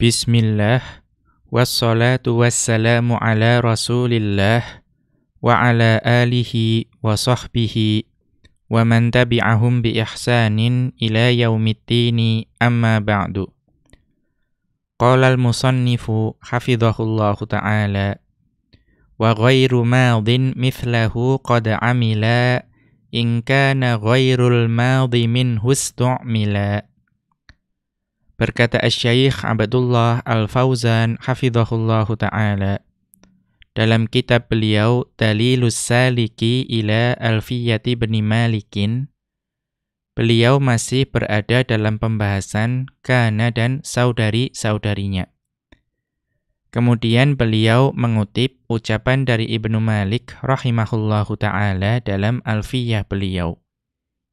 Bismillah, wassalatu wassalamu ala rasulillah, wa ala alihi wa sahbihi, wa man tabi'ahum bi ihsanin ila yaumiddini amma ba'du. Qala al-musannifu hafidhahullahu ta'ala, wa ghairu madin mithlahu qad amila, in kana ghairul madhi minhu istu'mila. Berkata Asy-Syaikh Abdullah Al-Fauzan hafizahullahu ta'ala dalam kitab beliau Dalilus Saliki ila Alfiyati bin Malikin, beliau masih berada dalam pembahasan kana dan saudari-saudarinya. Kemudian beliau mengutip ucapan dari Ibnu Malik rahimahullahu ta'ala dalam Alfiyah beliau,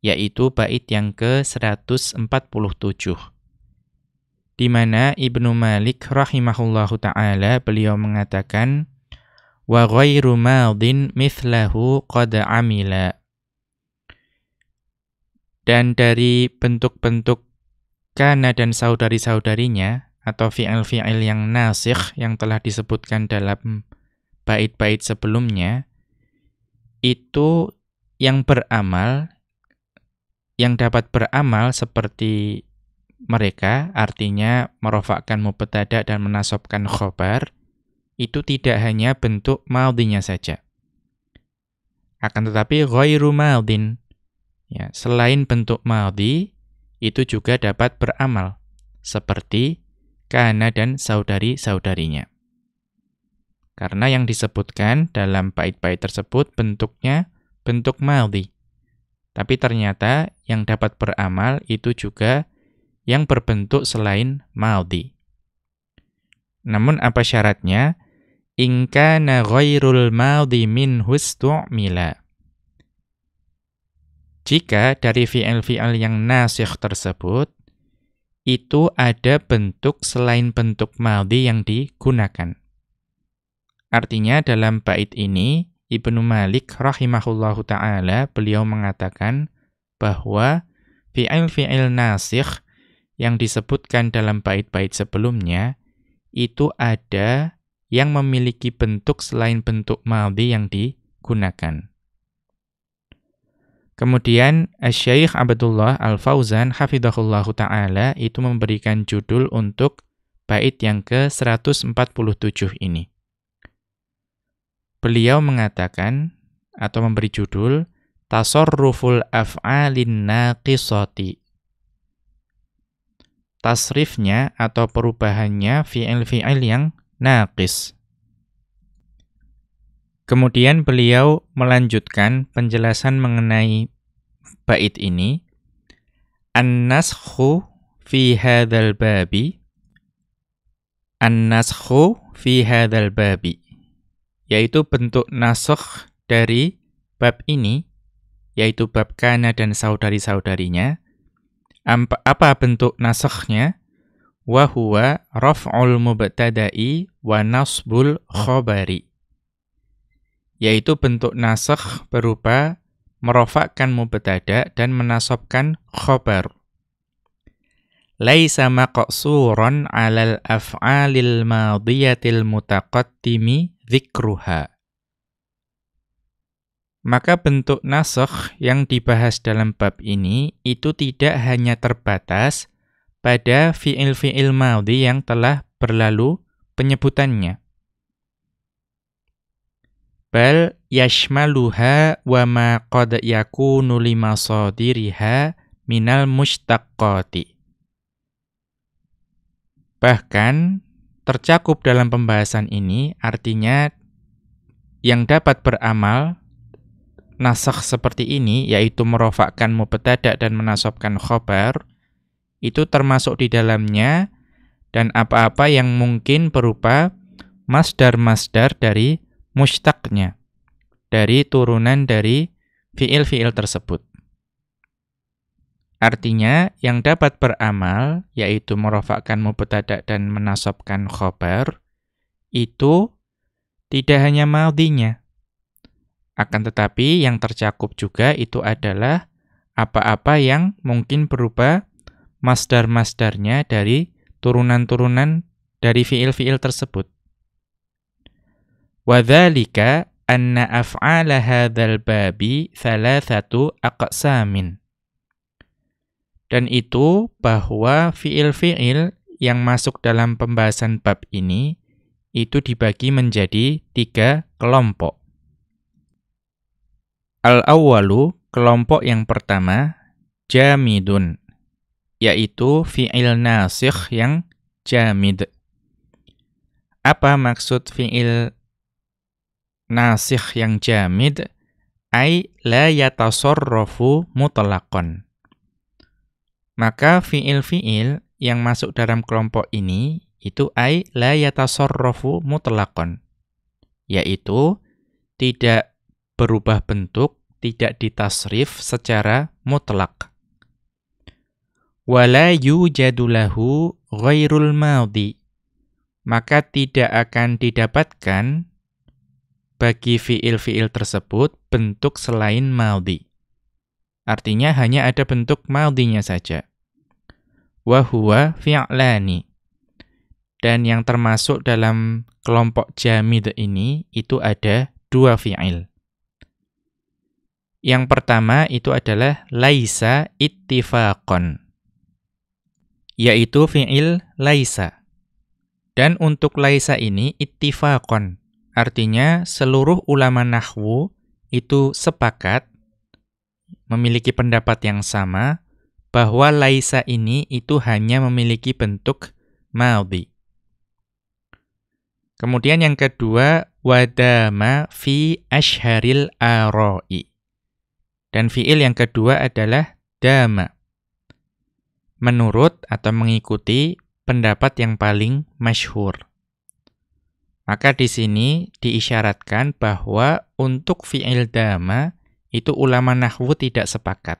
yaitu bait yang ke-147. Di mana Ibnu Malik rahimahullahu ta'ala beliau mengatakan wa ghairu madin mithlahu qad amila. Dan dari bentuk-bentuk kana dan saudari-saudarinya atau fi'il-fi'il yang nasikh yang telah disebutkan dalam bait-bait sebelumnya, itu yang beramal, yang dapat beramal seperti mereka, artinya merofakkan mubtada dan menasabkan khobar, itu tidak hanya bentuk madhinya saja. Akan tetapi ghairu madhin, ya, selain bentuk madhi, itu juga dapat beramal, seperti kana dan saudari-saudarinya. Karena yang disebutkan dalam bait-bait tersebut bentuknya bentuk madhi. Tapi ternyata yang dapat beramal itu juga yang berbentuk selain madhi. Namun apa syaratnya? In kana ghairul madhi minhu istu'mila. Jika dari fi'il-fi'il yang nasikh tersebut itu ada bentuk selain bentuk madhi yang digunakan. Artinya dalam bait ini Ibnu Malik rahimahullahu ta'ala beliau mengatakan bahwa fi'il-fi'il nasikh yang disebutkan dalam bait-bait sebelumnya, itu ada yang memiliki bentuk selain bentuk madhi yang digunakan. Kemudian Asy-Syaikh Abdullah Al-Fauzan hafizahullahu ta'ala itu memberikan judul untuk bait yang ke-147 ini. Beliau mengatakan atau memberi judul Tasarruful af'alin naqisati. Tasrifnya atau perubahannya fi'il-fi'il yang naqis. Kemudian beliau melanjutkan penjelasan mengenai bait ini. An-naskhu fi hadzal babi. An-naskhu fi hadzal babi. Yaitu bentuk nasakh dari bab ini, yaitu bab kana dan saudari-saudarinya. Apa bentuk nasakhnya? Wa huwa raf'ul mubtada'i wa nasbul khabari. Yaitu bentuk nasakh berupa merofakkan mubtada dan menasabkan khabar. Laisa maqsuran 'alal af'alil madhiyatil mutaqaddimi dzikruha. Maka bentuk nasakh yang dibahas dalam bab ini itu tidak hanya terbatas pada fi'il-fi'il madhi yang telah berlalu penyebutannya. Bal yashmaluha wa ma qad yakunu limasadiriha minal mushtaqqati. Bahkan tercakup dalam pembahasan ini artinya yang dapat beramal nasakh seperti ini, yaitu merofakkan mubtada dan menasabkan khobar, itu termasuk di dalamnya dan apa-apa yang mungkin berupa masdar-masdar dari mushtaqnya, dari turunan dari fi'il-fi'il tersebut. Artinya, yang dapat beramal, yaitu merofakkan mubtada dan menasabkan khobar, itu tidak hanya madhinya. Akan tetapi yang tercakup juga itu adalah apa-apa yang mungkin berupa masdar-masdarnya dari turunan-turunan dari fiil-fiil tersebut. Wa dzalika anna af'ala hadzal babi thalathatu aqsamin. Dan itu bahwa fiil-fiil yang masuk dalam pembahasan bab ini itu dibagi menjadi 3 kelompok. Al-awwalu, kelompok yang pertama, jamidun, yaitu fi'il nasikh yang jamid. Apa maksud fi'il nasikh yang jamid? Ai la yatasarrafu mutlaqan. Maka fi'il-fi'il yang masuk dalam kelompok ini, itu ai la yatasarrafu mutlaqan, yaitu tidak berubah bentuk, tidak ditasrif secara mutlak. Wala yujadu lahu ghairul madhi, maka tidak akan didapatkan bagi fiil-fiil tersebut bentuk selain madhi. Artinya hanya ada bentuk madhinya saja. Wa huwa fi'lani. Dan yang termasuk dalam kelompok jamid ini itu ada 2 fi'il. Yang pertama itu adalah laisa ittifaqan, yaitu fi'il laisa. Dan untuk laisa ini ittifaqan, artinya seluruh ulama nahwu itu sepakat, memiliki pendapat yang sama, bahwa laisa ini itu hanya memiliki bentuk madhi. Kemudian yang kedua, wadama fi ashharil ara'i. Dan fi'il yang kedua adalah dama, menurut atau mengikuti pendapat yang paling masyhur. Maka di sini diisyaratkan bahwa untuk fi'il dama itu ulama nahwu tidak sepakat.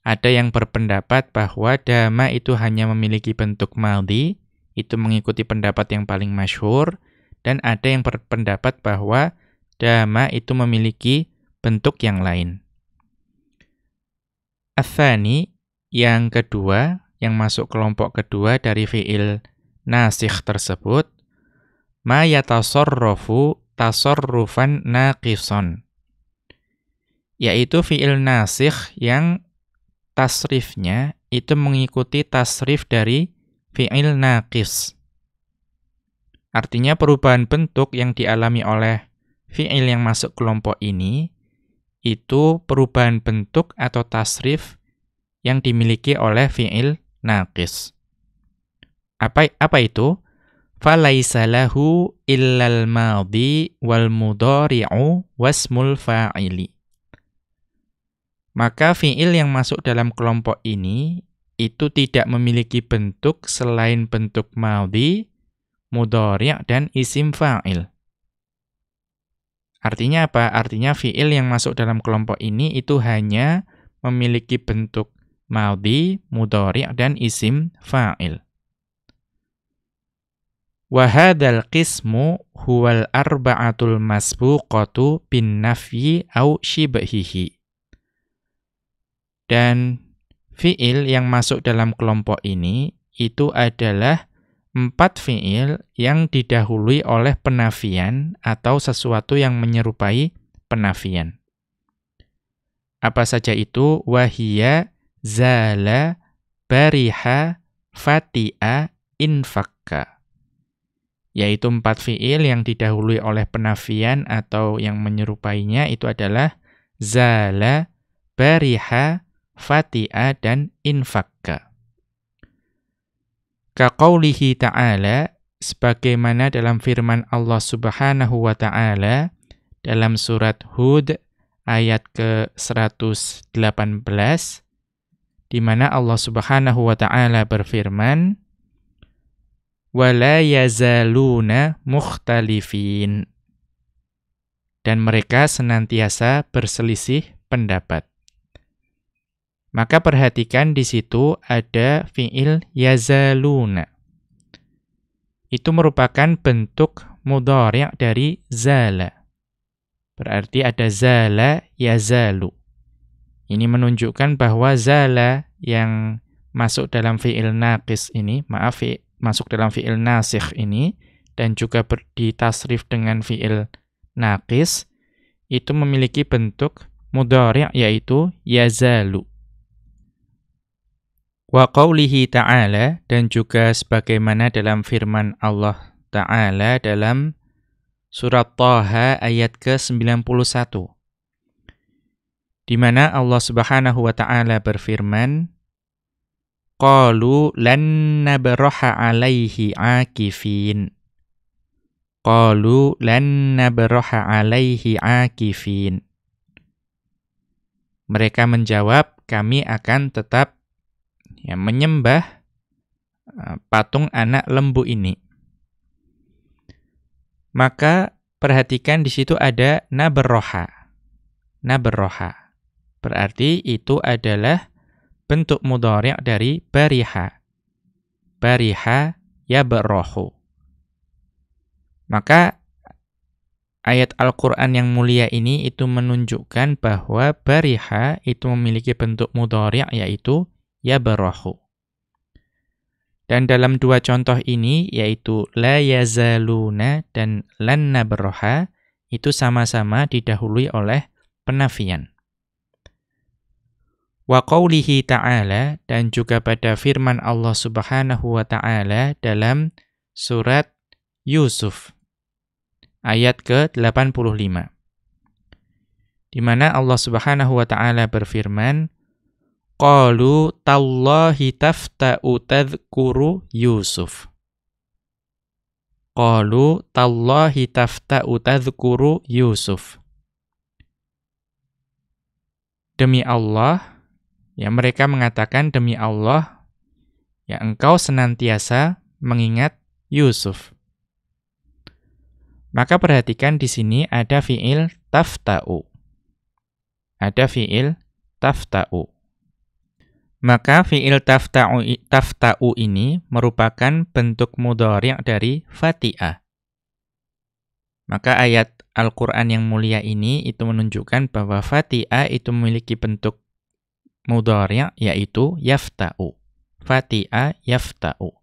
Ada yang berpendapat bahwa dama itu hanya memiliki bentuk madhi, itu mengikuti pendapat yang paling masyhur, dan ada yang berpendapat bahwa dama itu memiliki bentuk yang lain. Ats-tsani, yang kedua, yang masuk kelompok kedua dari fi'il nasikh tersebut, ma yatasarrafu tasarrufan naqisan, yaitu fi'il nasikh yang tasrifnya itu mengikuti tasrif dari fi'il naqis. Artinya perubahan bentuk yang dialami oleh fi'il yang masuk kelompok ini itu perubahan bentuk atau tasrif yang dimiliki oleh fi'il naqis. Apa itu? Falaisa lahu illal madhi wal mudhari'u wasmul fa'ili. Maka fi'il yang masuk dalam kelompok ini itu tidak memiliki bentuk selain bentuk madhi, mudhari' dan isim fa'il. Artinya apa? Artinya fi'il yang masuk dalam kelompok ini itu hanya memiliki bentuk madhi, mudhari' dan isim fa'il. Wa hadzal qismu huwal arba'atul masbuqatu bin nafyi au shibhihi. Dan fi'il yang masuk dalam kelompok ini itu adalah 4 fi'il yang didahului oleh penafian atau sesuatu yang menyerupai penafian. Apa saja itu? Wahia, zala, bariha, fati'a, infakka. Yaitu 4 fi'il yang didahului oleh penafian atau yang menyerupainya itu adalah zala, bariha, fati'a, dan infakka. Kaqaulihi ta'ala, sebagaimana dalam firman Allah Subhanahu wa ta'ala dalam surat Hud ayat ke-118, di mana Allah Subhanahu wa ta'ala berfirman, wala yazaluna mukhtalifin, dan mereka senantiasa berselisih pendapat. Maka perhatikan di situ ada fi'il yazaluna. Itu merupakan bentuk mudhari' dari zala. Berarti ada zala yazalu. Ini menunjukkan bahwa zala yang masuk dalam fi'il naqis ini, masuk dalam fi'il nasikh ini dan juga ditasrif dengan fi'il naqis itu memiliki bentuk mudhari' yaitu yazalu. Wa qawlihi ta'ala, dan juga sebagaimana dalam firman Allah Ta'ala dalam surat Thaha ayat ke-91. Di mana Allah Subhanahu wa Ta'ala berfirman, qalu lan nabraha 'alaihi 'akifin. Qalu lan nabraha 'alaihi 'akifin. Mereka menjawab, kami akan tetap menyembah patung anak lembu ini. Maka perhatikan di situ ada nabraha. Nabraha. Berarti itu adalah bentuk mudhari' dari bariha. Bariha yabrahu. Maka ayat Al-Qur'an yang mulia ini itu menunjukkan bahwa bariha itu memiliki bentuk mudhari' yaitu yabrahu. Dan dalam dua contoh ini yaitu la yazaluna dan lan nabraha itu sama-sama didahului oleh penafian. Wa qawlihi ta'ala, dan juga pada firman Allah Subhanahu wa Ta'ala dalam surat Yusuf ayat ke-85. Di mana Allah Subhanahu wa Ta'ala berfirman, qalu tallahi tafta'u tadhkuru Yusuf. Qalu tallahi tafta'u tadhkuru Yusuf. Demi Allah, ya mereka mengatakan demi Allah, ya engkau senantiasa mengingat Yusuf. Maka perhatikan di sini ada fi'il tafta'u. Ada fi'il tafta'u. Maka fi'il tafta'u ini merupakan bentuk mudhari' dari fati'ah. Maka ayat Al-Qur'an yang mulia ini itu menunjukkan bahwa fati'ah itu memiliki bentuk mudhari' yaitu yafta'u. Fati'ah yafta'u.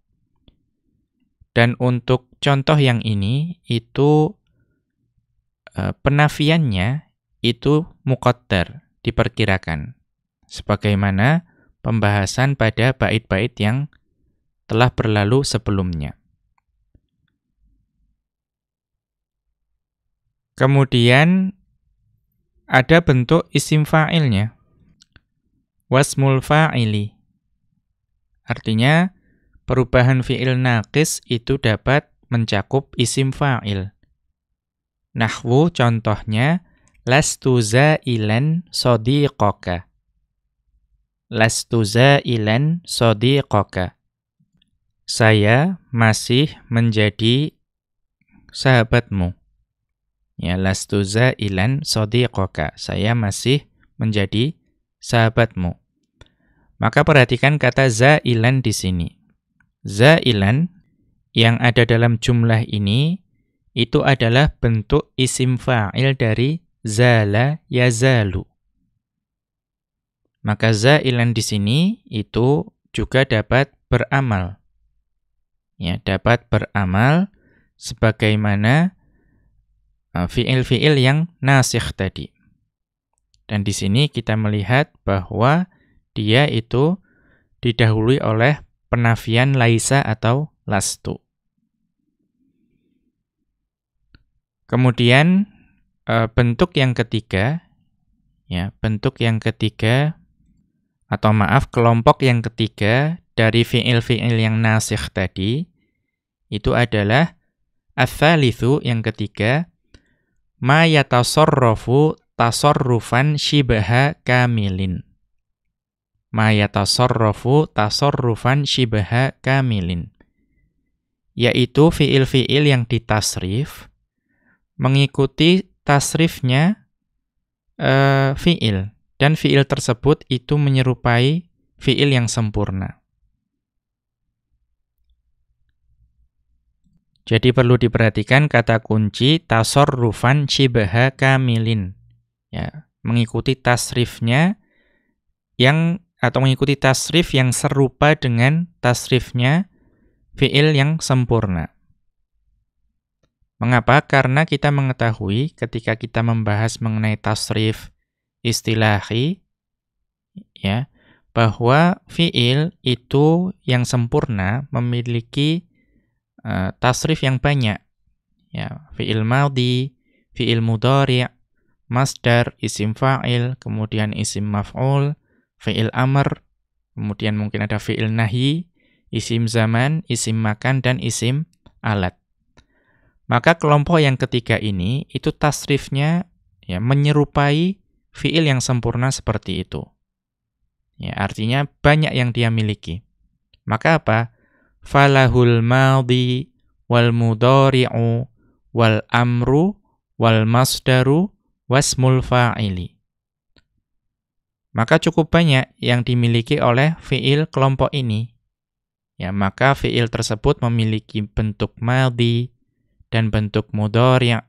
Dan untuk contoh yang ini itu penafiannya itu muqaddar, diperkirakan. Sebagaimana pembahasan pada bait-bait yang telah berlalu sebelumnya. Kemudian ada bentuk isim fa'ilnya. Wasmul fa'ili. Artinya perubahan fi'il naqis itu dapat mencakup isim fa'il. Nahwu contohnya lastu za'ilan shadiqaka. Lastu za'ilan shadiqaka. Saya masih menjadi sahabatmu. Ya, lastu za'ilan shadiqaka. Saya masih menjadi sahabatmu. Maka perhatikan kata za'ilan di sini. Za'ilan yang ada dalam jumlah ini itu adalah bentuk isim fa'il dari zala yazalu. Maka za'ilan di sini itu juga dapat beramal. Ya, dapat beramal sebagaimana fi'il-fi'il yang nasikh tadi. Dan di sini kita melihat bahwa dia itu didahului oleh penafian laisa atau lastu. Kemudian bentuk yang ketiga, ya, bentuk yang ketiga atau kelompok yang ketiga dari fi'il-fi'il yang nasikh tadi itu adalah ats-tsalitsu, yang ketiga, ma yatasarrafu tasarrufan shibaha kamilin. Ma yatasarrafu tasarrufan shibaha kamilin. Yaitu fi'il-fi'il yang ditasrif mengikuti tasrifnya fi'il. Dan fi'il tersebut itu menyerupai fi'il yang sempurna. Jadi perlu diperhatikan kata kunci tasarrufan shibaha kamilin. Ya, mengikuti tasrifnya atau mengikuti tasrif yang serupa dengan tasrifnya fi'il yang sempurna. Mengapa? Karena kita mengetahui ketika kita membahas mengenai tasrif istilahi, ya, bahwa fi'il itu yang sempurna memiliki tasrif yang banyak. Ya, fi'il madhi, fi'il mudhari', masdar, isim fa'il, kemudian isim maf'ul, fi'il amr, kemudian mungkin ada fi'il nahi, isim zaman, isim makan, dan isim alat. Maka kelompok yang ketiga ini, itu tasrifnya ya, menyerupai fi'il yang sempurna seperti itu. Ya, artinya banyak yang dia miliki. Maka apa? Falahul madhi wal mudhari'u wal amru wal masdaru wasmul fa'ili. Maka cukup banyak yang dimiliki oleh fi'il kelompok ini. Ya, maka fi'il tersebut memiliki bentuk madhi dan bentuk mudhari'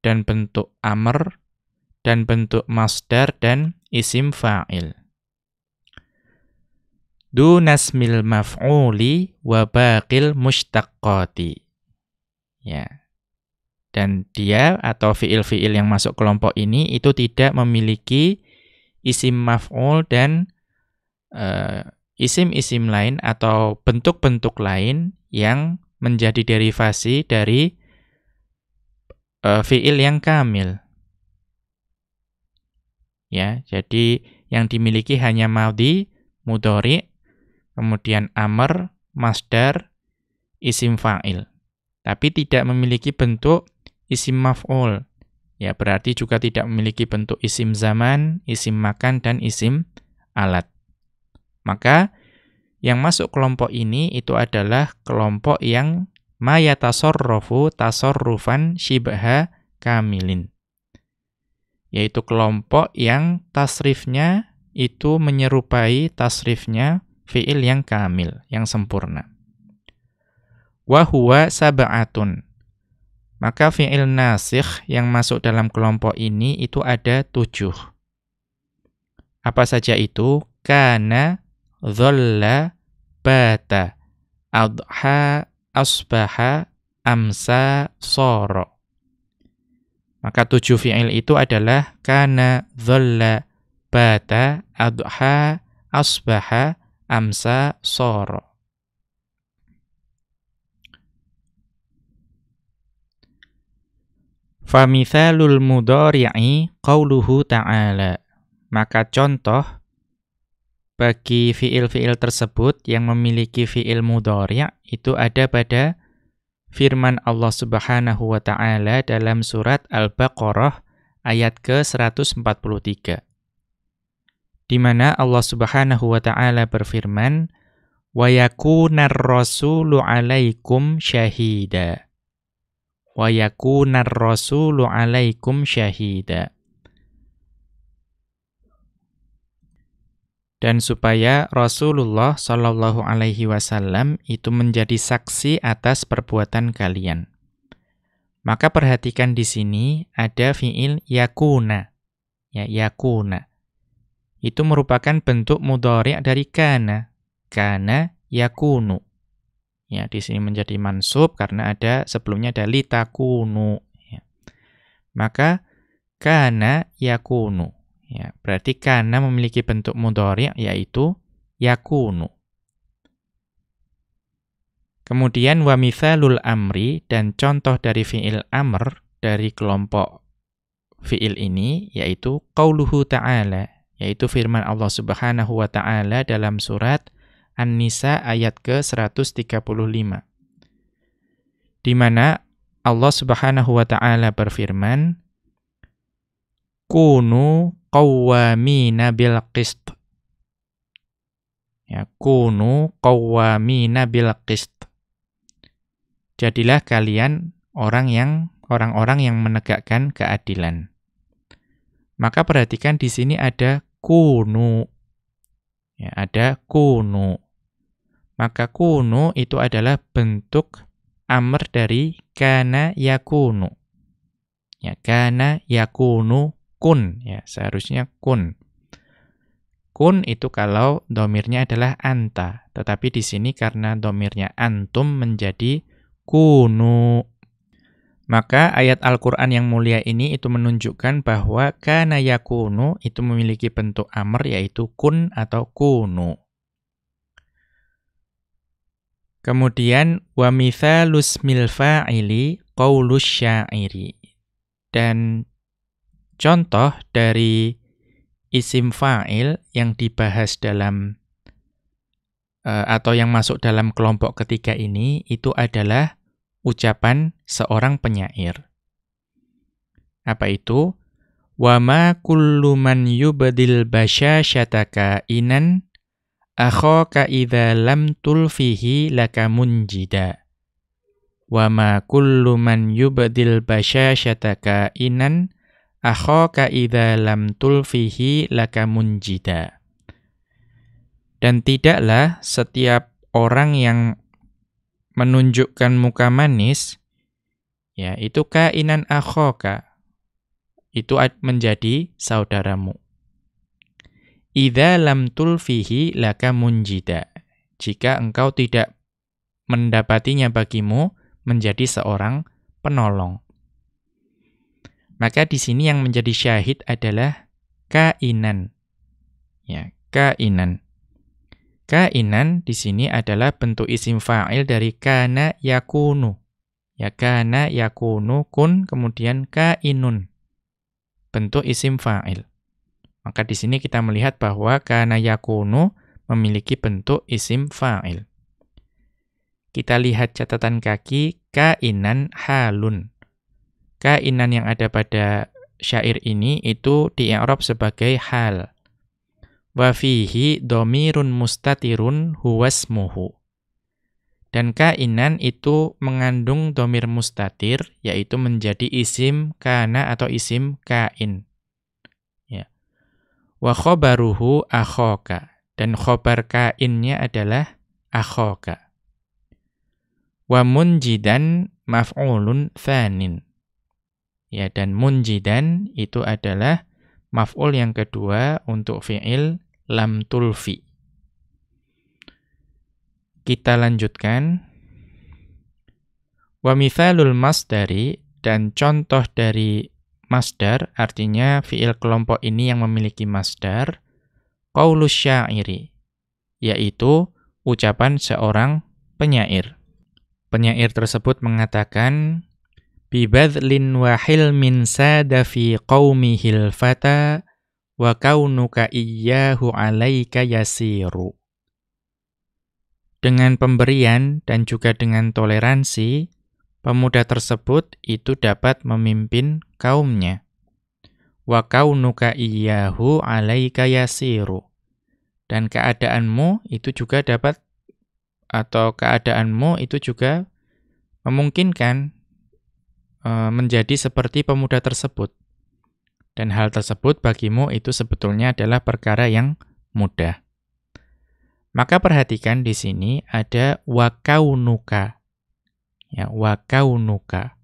dan bentuk amr dan bentuk masdar dan isim fa'il. Dunasmil maf'uli wa baqil mushtaqqati. Ya. Dan dia atau fi'il-fi'il yang masuk kelompok ini itu tidak memiliki isim maf'ul dan isim-isim lain atau bentuk-bentuk lain yang menjadi derivasi dari fi'il yang kamil. Ya, jadi yang dimiliki hanya madhi, mudhari', kemudian amr, masdar, isim fa'il. Tapi tidak memiliki bentuk isim maf'ul. Ya, berarti juga tidak memiliki bentuk isim zaman, isim makan, dan isim alat. Maka, yang masuk kelompok ini itu adalah kelompok yang ma yatasarrafu tasarrufan shibha kamilin. Yaitu kelompok yang tasrifnya itu menyerupai tasrifnya fi'il yang kamil, yang sempurna. Wa huwa sab'atun. Maka fi'il nasikh yang masuk dalam kelompok ini itu ada 7. Apa saja itu? Kana, dhalla, bata, adha, asbaha, amsa, soro. Maka 7 fi'il itu adalah kana, dhalla, bata, adha, asbaha, amsa, soro. Famithalul mudhari'i qauluhu ta'ala. Maka contoh bagi fi'il-fi'il tersebut yang memiliki fi'il mudhari' itu ada pada firman Allah Subhanahu wa ta'ala dalam surat Al-Baqarah ayat ke-143. Di mana Allah Subhanahu wa ta'ala berfirman, "Wa yakunar rasulu 'alaikum syahida." Wa yakunar rasulu 'alaikum syahida. Dan supaya Rasulullah sallallahu alaihi wasallam itu menjadi saksi atas perbuatan kalian. Maka perhatikan di sini ada fi'il yakuna. Ya, yakuna. Itu merupakan bentuk mudhari' dari kana. Kana yakunu. Ya, di sini menjadi mansub karena ada sebelumnya ada litakunu. Ya. Maka kana yakunu. Ya, berarti kana memiliki bentuk mudhari' yaitu yakunu. Kemudian wa mithalul amri, dan contoh dari fi'il amr dari kelompok fi'il ini yaitu qauluhu ta'ala, yaitu firman Allah Subhanahu wa ta'ala dalam surat An-Nisa ayat ke-135. Di mana Allah Subhanahu wa ta'ala berfirman, kunu qawwamina bil qist. Ya, kunu qawwamina bil qist. Jadilah kalian orang-orang yang menegakkan keadilan. Maka perhatikan di sini ada kunu. Ya, ada kunu. Maka kunu itu adalah bentuk amr dari kana yakunu. Ya, kana yakunu kun, ya, seharusnya kun. kun itu kalau domirnya adalah anta. Tetapi di sini karena domirnya antum menjadi kunu. Maka ayat Al-Quran yang mulia ini itu menunjukkan bahwa kana yakunu itu memiliki bentuk amr yaitu kun atau kunu. Kemudian wa mithalus mil fa'ili qaulus syairi. Dan contoh dari isim fa'il yang dibahas dalam atau yang masuk dalam kelompok ketiga ini itu adalah ucapan seorang penyair. Apa itu? Wa ma kullu man yubdil basyasyata kainan akhaka idza lam tulfihi laka munjida. Wa ma kullu man yubdil basyasyata kainan akhaka idza lam tulfihi laka munjida. Dan tidaklah setiap orang yang menunjukkan muka manis, ya itu kainan akhaka, itu menjadi saudaramu. Idza lam tulfihi laka munjida. Jika engkau tidak mendapatinya bagimu menjadi seorang penolong. Maka di sini yang menjadi syahid adalah kainan. Ya, kainan. Kainan di sini adalah bentuk isim fa'il dari kana yakunu. Ya, kana yakunu kun kemudian kainun. Bentuk isim fa'il. Maka di sini kita melihat bahwa kana yakunu memiliki bentuk isim fa'il. Kita lihat catatan kaki kainan halun. Kainan yang ada pada syair ini itu di-i'rab sebagai hal. Wa fihi dhamirun mustatirun huwasmuhu. Dan kainan itu mengandung dhamir mustatir, yaitu menjadi isim kana atau isim kain. Ya. Wa khobaruhu akhaka. Dan khobar kainnya adalah akhaka. Wa munjidan maf'ulun tsanin. Ya, dan munjidan itu adalah maf'ul yang kedua untuk fi'il lam tulfi. Kita lanjutkan. Wa mithalul masdari, dan contoh dari masdar, artinya fi'il kelompok ini yang memiliki masdar, qaulus syairi, yaitu ucapan seorang penyair. Penyair tersebut mengatakan, bibadlin wa hilmin sada fi qaumihil fata wa kaunuka iyyahu alaika yasiru. Dengan pemberian dan juga dengan toleransi, pemuda tersebut itu dapat memimpin kaumnya. Wa kaunuka iyyahu alaika yasiru. Dan keadaanmu itu juga dapat, atau keadaanmu itu juga memungkinkan menjadi seperti pemuda tersebut. Dan hal tersebut bagimu itu sebetulnya adalah perkara yang mudah. Maka perhatikan di sini ada wa kaunuka. Ya, wa kaunuka.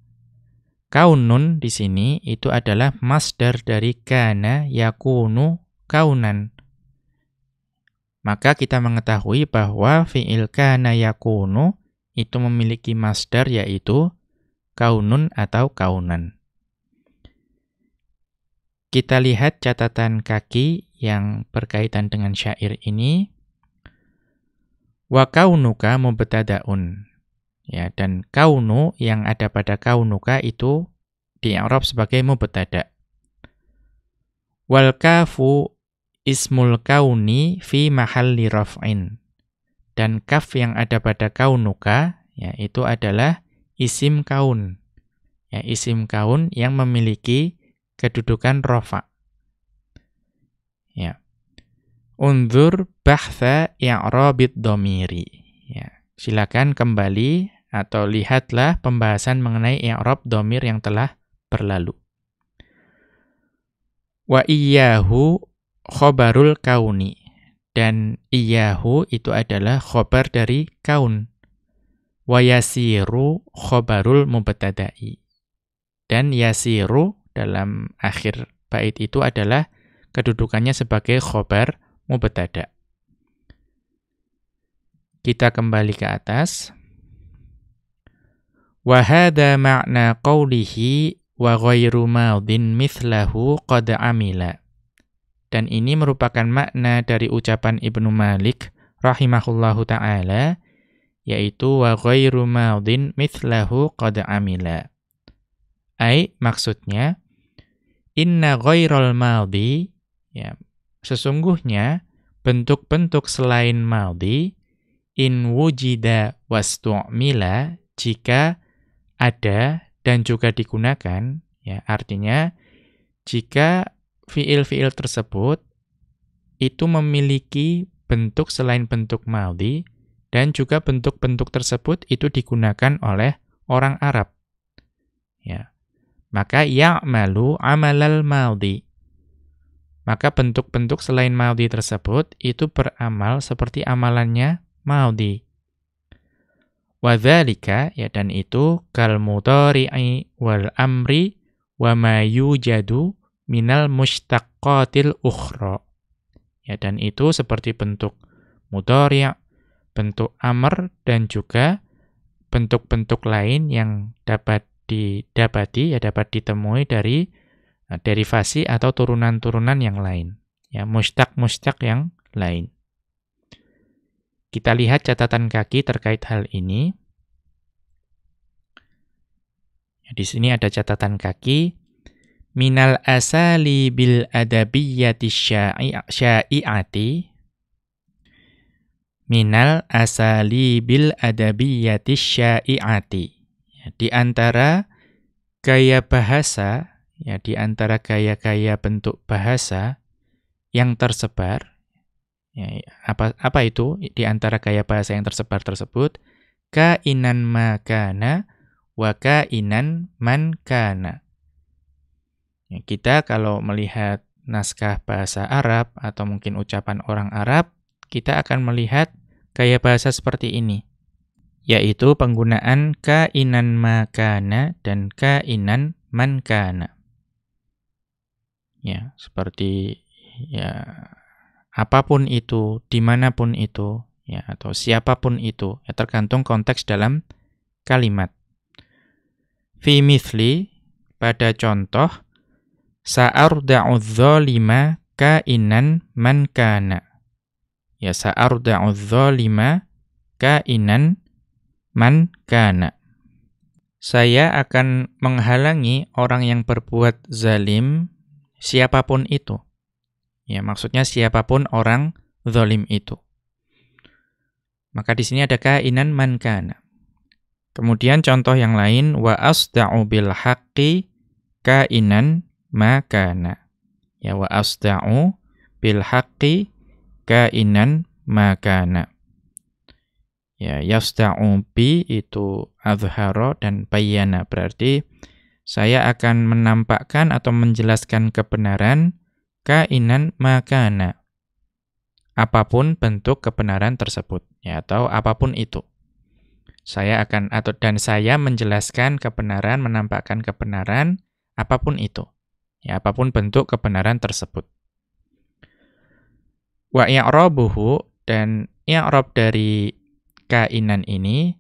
Kaunun di sini itu adalah masdar dari kana yakunu kaunan. Maka kita mengetahui bahwa fi'il kana yakunu itu memiliki masdar yaitu kaunun atau kaunan. Kita lihat catatan kaki yang berkaitan dengan syair ini. Wa kaunuka mubtada'un. Ya, dan kaunu yang ada pada kaunuka itu di-i'rab sebagai mubtada'. Wal kafu ismul kauni fi mahalli raf'in. Dan kaf yang ada pada kaunuka, ya, itu adalah isim kaun. Ya, isim kaun yang memiliki kedudukan rafa'. Ya. Unzur bahtha i'rabid dhamiri. Ya, silakan kembali atau lihatlah pembahasan mengenai i'rab dhamir yang telah berlalu. Wa iyyahu khobarul kauni. Dan iyyahu itu adalah khobar dari kaun. Wa yasiru khobarul mubtada'i. Dan yasiru dalam akhir bait itu adalah kedudukannya sebagai khobar mubtada. Kita kembali ke atas. Wa hadza ma'na qawlihi wa ghairu madhin mithlahu qad amila. Dan ini merupakan makna dari ucapan Ibnu Malik rahimahullahu ta'ala, yaitu wa ghairu madhin mithlahu qad amila. Maksudnya, inna ghairal madhi, ya, sesungguhnya bentuk-bentuk selain madhi, in wujida wastu'mila, jika ada dan juga digunakan, ya, artinya jika fiil-fiil tersebut itu memiliki bentuk selain bentuk madhi dan juga bentuk-bentuk tersebut itu digunakan oleh orang Arab, ya, maka ya'malu amalal madhi, maka bentuk-bentuk selain madhi tersebut itu beramal seperti amalannya madhi. Wa dzalika, ya, dan itu kal mudhari'i wal amri wa ma yujadu minal mushtaqqatil ukhra. Ya, dan itu seperti bentuk mudhari', bentuk amr, dan juga bentuk-bentuk lain yang dapat didapati, ya, dapat ditemui dari derivasi atau turunan-turunan yang lain, ya, mushtaq yang lain. Kita lihat catatan kaki terkait hal ini. Ya, di sini ada catatan kaki. Minal asali bil adabiyyati sya'i'ati. Minal asali bil adabiyyati sya'i'ati. Ya, di antara gaya bahasa, ya, di antara gaya-gaya bentuk bahasa yang tersebar, ya, apa itu di antara gaya bahasa yang tersebar tersebut? Kainan makana wa kainan man kana. Ya, kita kalau melihat naskah bahasa Arab atau mungkin ucapan orang Arab, kita akan melihat gaya bahasa seperti ini, yaitu penggunaan kainan makana dan kainan man kana. Ya, seperti, ya, apapun itu, dimanapun itu, ya, atau siapapun itu, ya, tergantung konteks dalam kalimat. Fi mithli, pada contoh, sa'arda'u dzalima kainan man kana. Ya, sa'arda'u dzalima kainan man kana. Saya akan menghalangi orang yang berbuat zalim, siapapun itu. Ya, maksudnya siapapun orang zalim itu. Maka di sini ada kainan man kana. Kemudian contoh yang lain, wa asda'u bil haqqi kainan ma kana. Ya, wa asda'u bil haqqi kainan ma kana. Ya, yasda'u bi itu azhara dan bayyana, berarti saya akan menampakkan atau menjelaskan kebenaran kainan ma kana. Apapun bentuk kebenaran tersebut, ya, atau apapun itu. Saya menjelaskan kebenaran, menampakkan kebenaran apapun itu. Ya, apapun bentuk kebenaran tersebut. Wa i'rabuhu, dan i'rab dari kainan ini,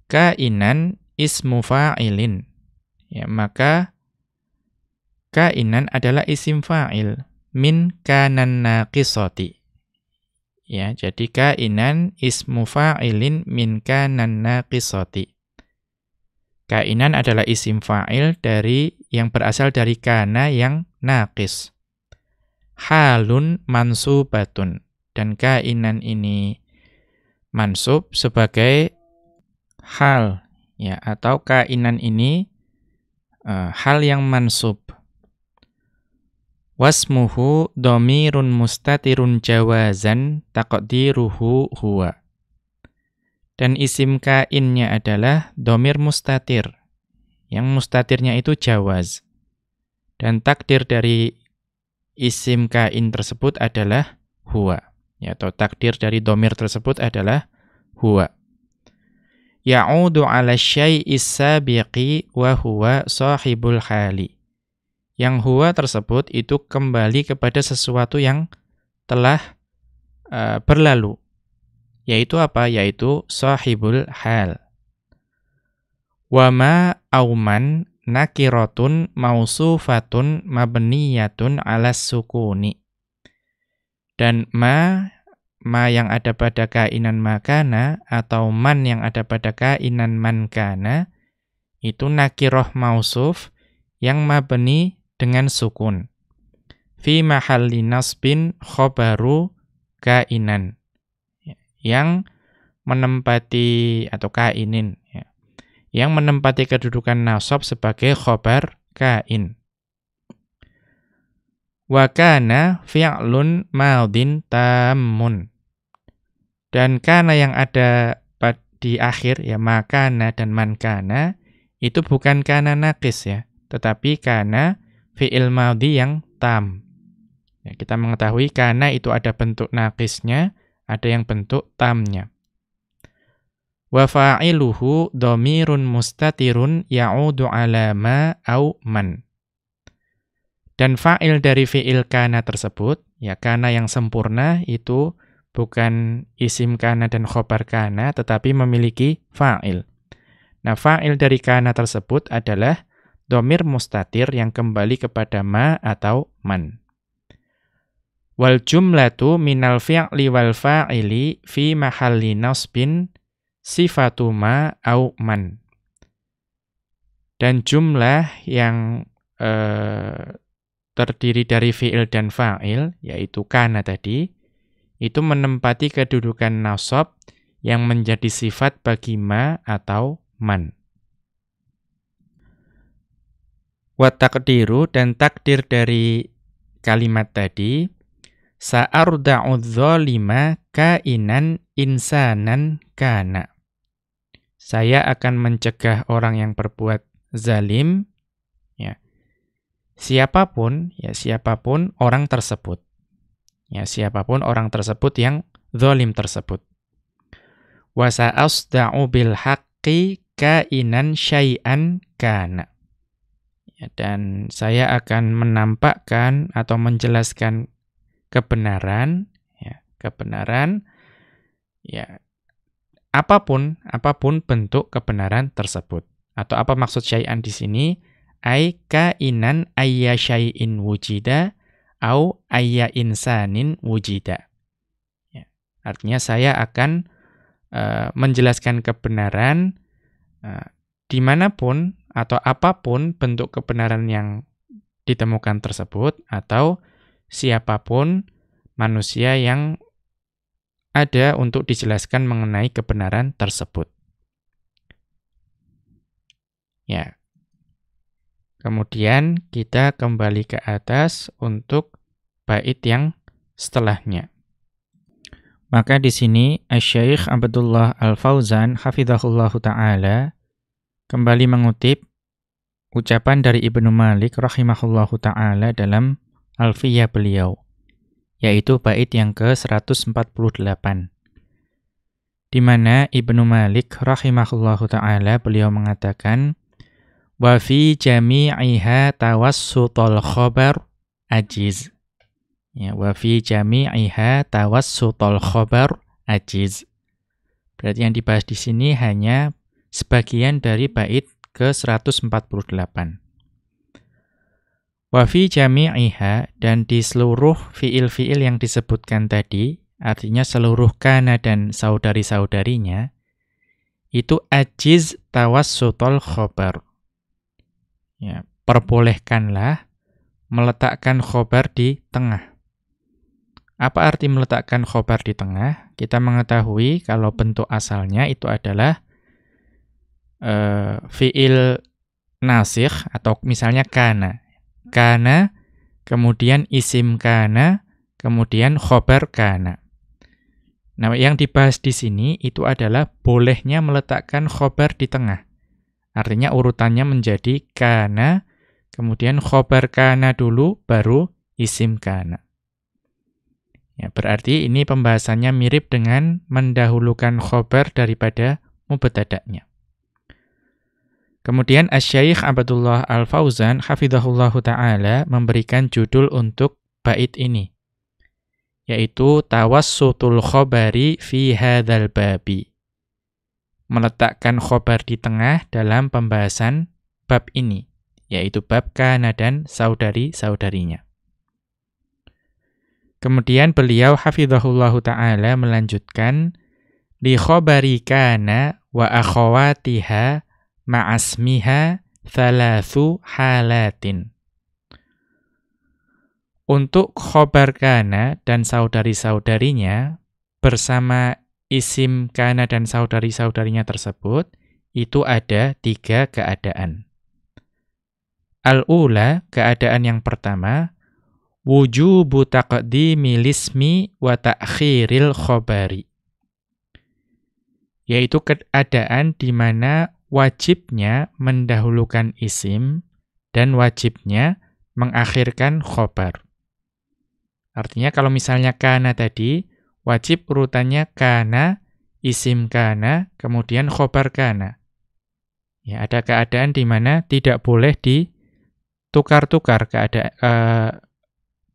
kainan ismu fa'ilin. Ya, maka kainan adalah isim fa'il min kanan naqisati. Ya, jadi kainan ismu fa'ilin min kanan naqisati. Kainan adalah isim fa'il dari yang berasal dari kana yang naqis. Halun mansubatun, dan kainan ini mansub sebagai hal, ya, atau kainan ini hal yang mansub. Wasmuhu dhamirun mustatirun jawazan taqdiruhu huwa. Dan isim kainnya adalah dhamir mustatir. Yang mustatirnya itu jawaz. Dan takdir dari isim kain tersebut adalah huwa. Ya, atau takdir dari dhamir tersebut adalah huwa. Ya'udu 'ala syai'is sabiqi wa huwa sahibul hali. Yang huwa tersebut itu kembali kepada sesuatu yang telah berlalu. Yaitu apa? Yaitu sahibul hal. Wa ma auman nakiratun mausufatun mabniyatun alas sukuni. Dan ma yang ada pada kainan makana atau man yang ada pada kainan man kana itu nakirah mausuf yang mabni dengan sukun. Fi mahalli nasbin khobaru kainan. Yang menempati atau kainin ya. Yang menempati kedudukan nasab sebagai khobar kain. Wa kana fi'lun madin tammun. Dan kana yang ada di akhir ya makana dan mankana itu bukan kana naqis ya, tetapi kana fi'il madhi yang tam. Ya, kita mengetahui kana itu ada bentuk naqisnya, ada yang bentuk tamnya. Wa fa'iluhu dhamirun mustatirun ya'udu ala ma au man. Dan fa'il dari fi'il kana tersebut, ya kana yang sempurna itu bukan isim kana dan khobar kana, tetapi memiliki fa'il. Nah, fa'il dari kana tersebut adalah dhamir mustatir yang kembali kepada ma atau man. Wal jumlatu minal fi'li wal fa'ili fi mahalli nasbin sifatu ma au man. Dan jumlah yang terdiri dari fi'il dan fa'il, yaitu kana tadi, itu menempati kedudukan nasab yang menjadi sifat bagi ma atau man. Wa taqdiru, dan takdir dari kalimat tadi, sa'arda'u dzalima kainan insanan kana. Saya akan mencegah orang yang berbuat zalim, ya. Siapapun orang tersebut. Ya, siapapun orang tersebut yang zalim tersebut. Wa sa'asda'u bil haqqi kainan syai'an kana. Ya, dan saya akan menampakkan atau menjelaskan kebenaran, apapun bentuk kebenaran tersebut. Atau apa maksud syai'an di sini? Ai kainan ayya syai'in wujida au ayya insanin wujida. Ya, artinya saya akan menjelaskan kebenaran dimanapun atau apapun bentuk kebenaran yang ditemukan tersebut, atau siapapun manusia yang ada untuk dijelaskan mengenai kebenaran tersebut. Ya. Kemudian kita kembali ke atas untuk bait yang setelahnya. Maka di sini Asy-Syaikh Abdullah Al-Fauzan hafizahullahu taala kembali mengutip ucapan dari Ibnu Malik rahimahullahu taala dalam Alfiyah beliau, yaitu bait yang ke-148. Di mana Ibnu Malik rahimahullahu taala beliau mengatakan, wa fi jami'iha tawassutul khabar ajiz. Ya, wa fi jami'iha tawassutul khabar ajiz. Berarti yang dibahas di sini hanya sebagian dari bait ke-148. Wa fi jami'iha, dan di seluruh fiil-fiil yang disebutkan tadi, artinya seluruh kana dan saudari-saudarinya, itu ajiz tawassutul khabar. Ya, perbolehkanlah meletakkan khobar di tengah. Apa arti meletakkan khobar di tengah? Kita mengetahui kalau bentuk asalnya itu adalah fi'il nasikh atau misalnya kana. Kana, kemudian isim kana, kemudian khobar kana. Nah, yang dibahas di sini itu adalah bolehnya meletakkan khobar di tengah. Artinya urutannya menjadi kana, kemudian khobar kana dulu, baru isim kana. Ya, berarti ini pembahasannya mirip dengan mendahulukan khobar daripada mubtada'nya. Kemudian Asy-Syaikh Abdullah Al-Fauzan hafizahullahu ta'ala memberikan judul untuk bait ini, yaitu tawassutul khabari fi hadzal babi. Meletakkan khobar di tengah dalam pembahasan bab ini, yaitu bab kana dan saudari-saudarinya. Kemudian beliau hafizahullahu ta'ala melanjutkan, li khobari kana wa akhawatiha ma'asmiha thalathu halatin. Untuk khobar kana dan saudari-saudarinya bersama isim kana dan saudari-saudarinya tersebut, itu ada 3 keadaan. Al-ula, keadaan yang pertama, wujubu taqdimil ismi wa ta'khiril khobari. Yaitu keadaan di mana wajibnya mendahulukan isim dan wajibnya mengakhirkan khobar. Artinya kalau misalnya kana tadi, wajib urutannya kana, isim kana, kemudian khobar kana. Ya, ada keadaan di mana tidak boleh ditukar-tukar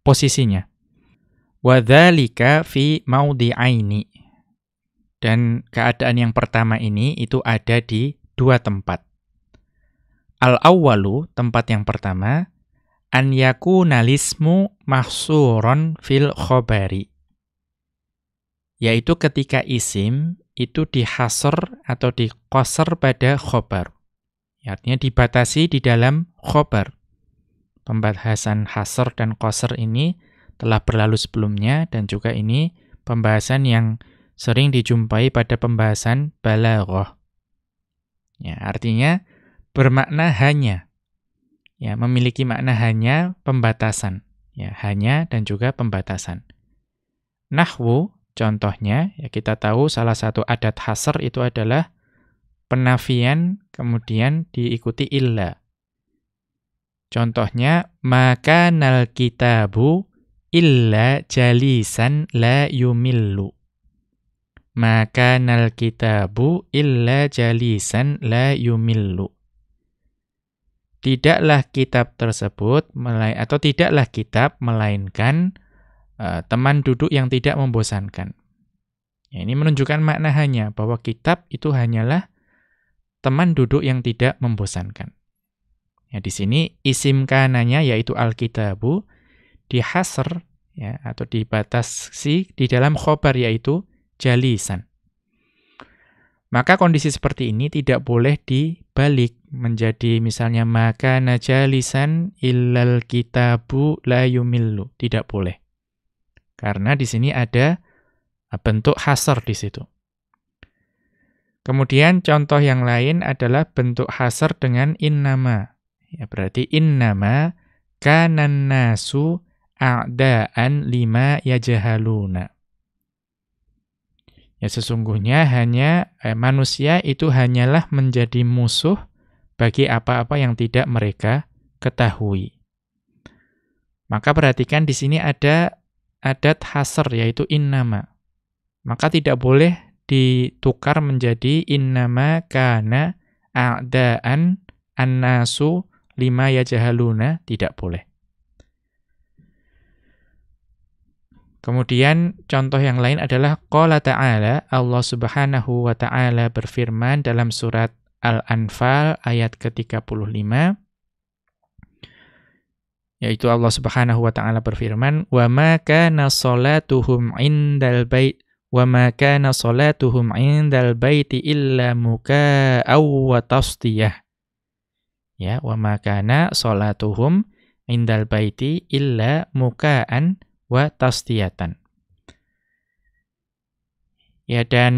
posisinya. Wa dzalika fi maudhi'aini. Dan keadaan yang pertama ini itu ada di 2 tempat. Al-awwalu, tempat yang pertama, an yakuna lismu mahsuron fil khobari. Yaitu ketika isim itu dihasr atau diqasr pada khobar. Artinya dibatasi di dalam khobar. Pembahasan hasr dan qasr ini telah berlalu sebelumnya dan juga ini pembahasan yang sering dijumpai pada pembahasan balaghah. Ya, artinya bermakna hanya. Ya, memiliki makna hanya pembatasan. Ya, hanya dan juga pembatasan. Nahwu, contohnya, ya kita tahu salah satu adat hasr itu adalah penafian kemudian diikuti illa. Contohnya, makanal kitabu illa jalisan la yumillu. Makanal kitabu illa jalisan la yumillu. Tidaklah kitab tersebut atau tidaklah kitab melainkan teman duduk yang tidak membosankan. Ya, ini menunjukkan makna hanya bahwa kitab itu hanyalah teman duduk yang tidak membosankan. Ya, di sini isim kananya yaitu al-kitabu dihasr ya atau dibatasi di dalam khobar yaitu jalisan. Maka kondisi seperti ini tidak boleh dibalik menjadi misalnya maka najalisan illal kitabu la yumillu, tidak boleh. Karena di sini ada bentuk hasr di situ. Kemudian contoh yang lain adalah bentuk hasr dengan innama. Ya, berarti innama kanan nasu a'daan lima yajhaluna. Ya, sesungguhnya manusia itu hanyalah menjadi musuh bagi apa-apa yang tidak mereka ketahui. Maka perhatikan di sini ada adat hasr yaitu innama. Maka tidak boleh ditukar menjadi innama kana a'daan annasu lima yajhaluna, tidak boleh. Kemudian contoh yang lain adalah qala ta'ala, Allah Subhanahu wa ta'ala berfirman dalam surat Al-Anfal ayat ke-35, yaitu Allah Subhanahu wa ta'ala berfirman, "Wa ma kana sholatuhum 'indal bait wa ma kana sholatuhum 'indal baiti illa mukaa'aw wa tasdiyah." Ya, wa ma kana sholatuhum 'indal baiti illa mukaa'an wa tasdiyatan. Ya, dan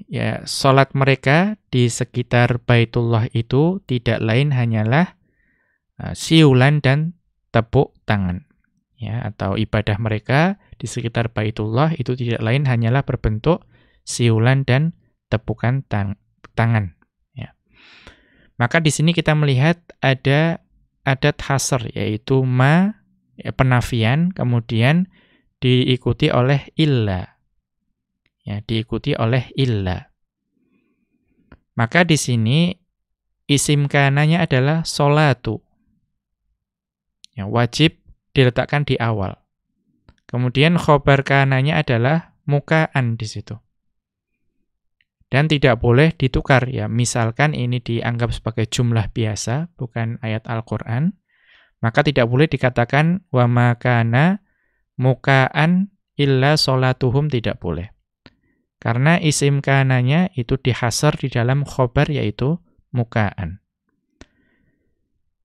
ya salat mereka di sekitar Baitullah itu tidak lain hanyalah siulan dan tepuk tangan. Ya, atau ibadah mereka di sekitar Baitullah itu tidak lain hanyalah berbentuk siulan dan tepukan tangan. Ya. Maka di sini kita melihat ada adat hasr yaitu penafian, kemudian diikuti oleh illa. Ya, diikuti oleh illa. Maka di sini isim kananya adalah sholatu. Ya, wajib diletakkan di awal. Kemudian khobar kananya adalah mukaan di situ. Dan tidak boleh ditukar ya. Misalkan ini dianggap sebagai jumlah biasa, bukan ayat Al-Qur'an, maka tidak boleh dikatakan wa ma kana mukaan illa sholatuhum, tidak boleh. Karena isim kananya itu dihasar di dalam khobar yaitu mukaan.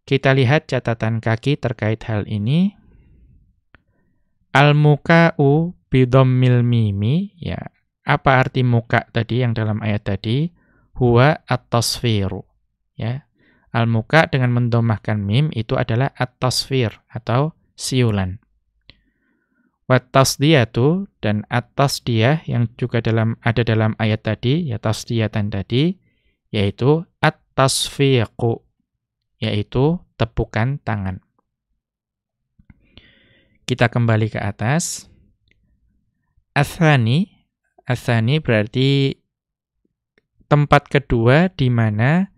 Kita lihat catatan kaki terkait hal ini. Al-muka'u bidhammil mimi, ya. Apa arti muka tadi yang dalam ayat tadi? Huwa at-tasfiru. Ya. Al-muka dengan mendomahkan mim itu adalah at-tasfir atau siulan. Wat-tasdiyatu dan at-tasdiyah yang juga ada dalam ayat tadi, ya tasdiyatan tadi, yaitu at-tasfiqu, yaitu tepukan tangan. Kita kembali ke atas. Atsani berarti tempat kedua di mana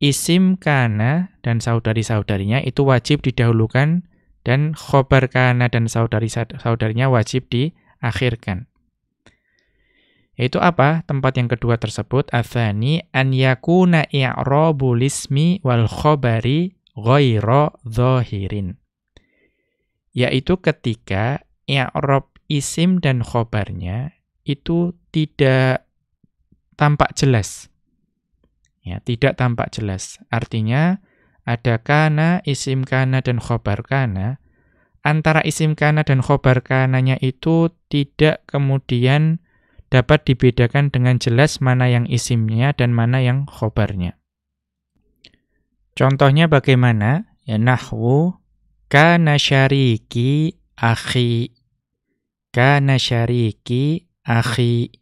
isim kana dan saudari-saudarinya itu wajib didahulukan dan khobar kana dan saudari-saudarinya wajib diakhirkan. Yaitu apa? Tempat yang kedua tersebut, atsani an yakuna i'rabul ismi wal khabari ghaira dhahirin. Yaitu ketika i'rab isim dan khobarnya itu tidak tampak jelas. Ya, tidak tampak jelas. Artinya ada kana, isim kana dan khobar kana. Antara isim kana dan khobar kananya itu tidak kemudian dapat dibedakan dengan jelas mana yang isimnya dan mana yang khobarnya. Contohnya bagaimana? Ya, nahwu kana syariki akhi. Kana syariki akhi.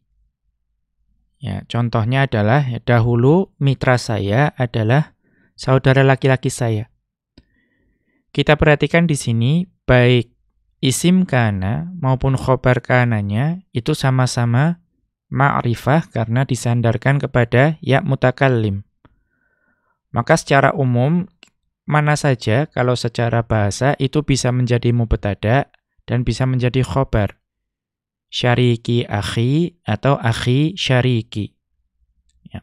Ya, contohnya adalah dahulu mitra saya adalah saudara laki-laki saya. Kita perhatikan di sini baik isim kana maupun khobar kananya itu sama-sama ma'rifah karena disandarkan kepada ya mutakallim. Maka secara umum mana saja kalau secara bahasa itu bisa menjadi mubtada dan bisa menjadi khobar. Syariki akhi atau akhi syariki. Ya.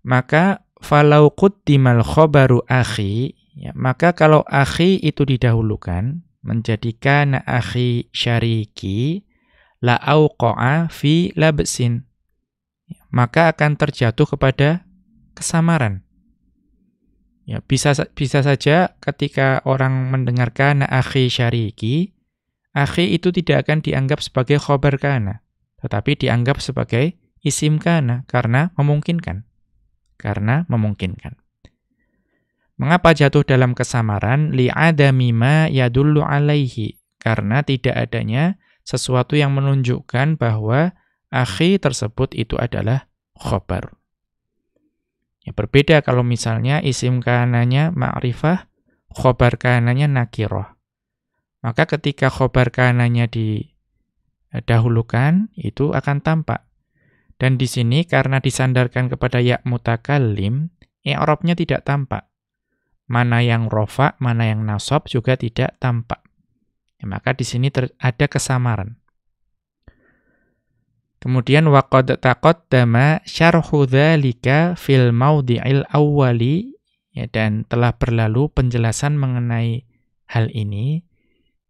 Maka falau quddimal khobaru akhi, ya, maka kalau akhi itu didahulukan menjadi kana akhi syariki la auqa'a fi labsin. Ya, maka akan terjatuh kepada kesamaran. Ya, bisa saja ketika orang mendengar kana akhi syariki, akhi itu tidak akan dianggap sebagai khobar kana, tetapi dianggap sebagai isim kana karena memungkinkan. Mengapa jatuh dalam kesamaran? Li'adami ma yadullu alaihi. Karena tidak adanya sesuatu yang menunjukkan bahwa akhi tersebut itu adalah khobar. Ya, berbeda kalau misalnya isim kananya ma'rifah, khobar kananya nakirah. Maka ketika khobar kananya didahulukan, itu akan tampak. Dan di sini karena disandarkan kepada ya mutakallim, i'rabnya tidak tampak. Mana yang rofa, mana yang nasab juga tidak tampak. Ya, maka di sini ada kesamaran. Kemudian waqad taqaddama syarhu dzalika fil maudhi'il awwali, ya, dan telah berlalu penjelasan mengenai hal ini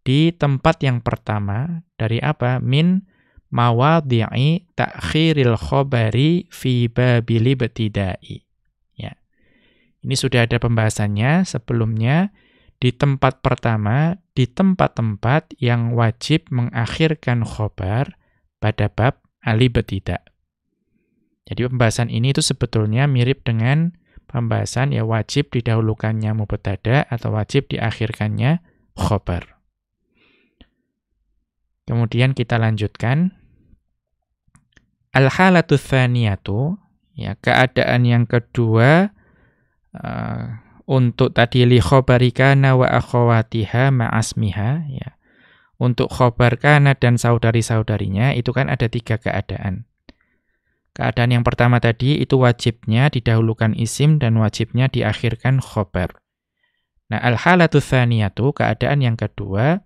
di tempat yang pertama dari apa? Min mawadhi'i ta'khiril khabari fi babil ibtida'i. Ya. Ini sudah ada pembahasannya sebelumnya di tempat pertama, di tempat-tempat yang wajib mengakhirkan khabar pada bab al-ibtida'. Jadi pembahasan ini itu sebetulnya mirip dengan pembahasan ya wajib didahulukannya mubtada atau wajib diakhirkannya khabar. Kemudian kita lanjutkan. Al-halatu tsaniyatu, ya, keadaan yang kedua untuk tadi li khabari kana wa akhawatiha ma'asmiha, ya. Untuk khabar kana dan saudari-saudarinya itu kan ada 3 keadaan. Keadaan yang pertama tadi itu wajibnya didahulukan isim dan wajibnya diakhirkan khabar. Nah, al-halatu tsaniyatu, keadaan yang kedua,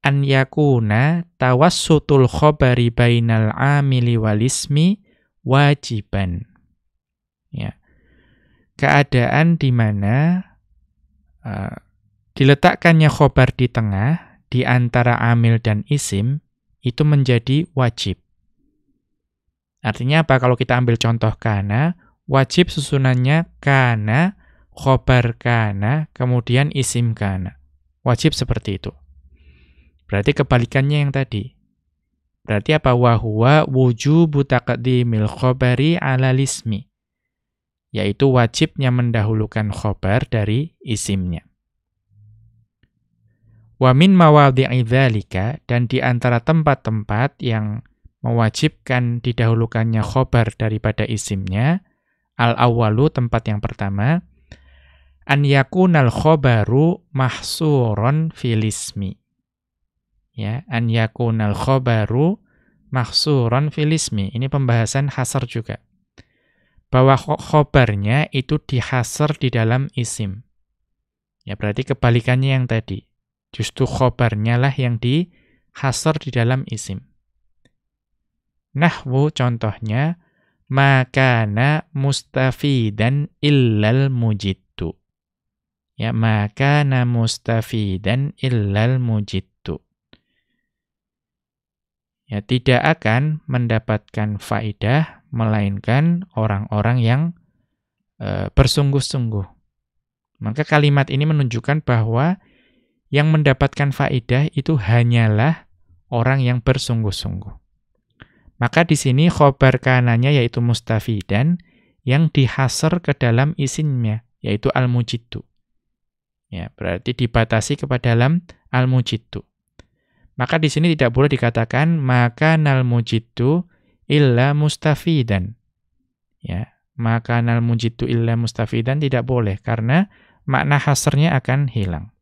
an yakuna tawassutul khabari bainal amili wal ismi wajiban. Ya. Keadaan di mana diletakkannya khobar di tengah di antara amil dan isim itu menjadi wajib. Artinya apa? Kalau kita ambil contoh kana, wajib susunannya kana, khobar kana, kemudian isim kana. Wajib seperti itu. Berarti kebalikannya yang tadi. Berarti apa? Wahuwa wujubu taqdimil khobari ala lismi. Yaitu wajibnya mendahulukan khobar dari isimnya. Wa min mawadhi'i dzalika, dan di antara tempat-tempat yang mewajibkan didahulukannya khobar daripada isimnya, al-awwalu, tempat yang pertama, an yakunal khobaru mahsuron fil ismi. Ya, an yakunal khobaru mahsuron fil ismi. Ini pembahasan hasar juga. Bahwa khobarnya itu dihasar di dalam isim. Ya, berarti kebalikannya yang tadi. Justru khobarnya lah yang dihasar di dalam isim. Nahwu contohnya, makana mustafidan illal mujiddu. Ya, makana mustafidan illal mujiddu. Ya, tidak akan mendapatkan faedah melainkan orang-orang yang bersungguh-sungguh. Maka kalimat ini menunjukkan bahwa yang mendapatkan faedah itu hanyalah orang yang bersungguh-sungguh. Maka di sini khobar kananya yaitu mustafidan yang dihasar ke dalam isimnya yaitu al-mujiddu. Ya, berarti dibatasi kepada dalam al-mujiddu. Maka di sini tidak boleh dikatakan makanal mujiddu illa mustafidan. Ya, makanal mujiddu illa mustafidan tidak boleh karena makna hasrnya akan hilang.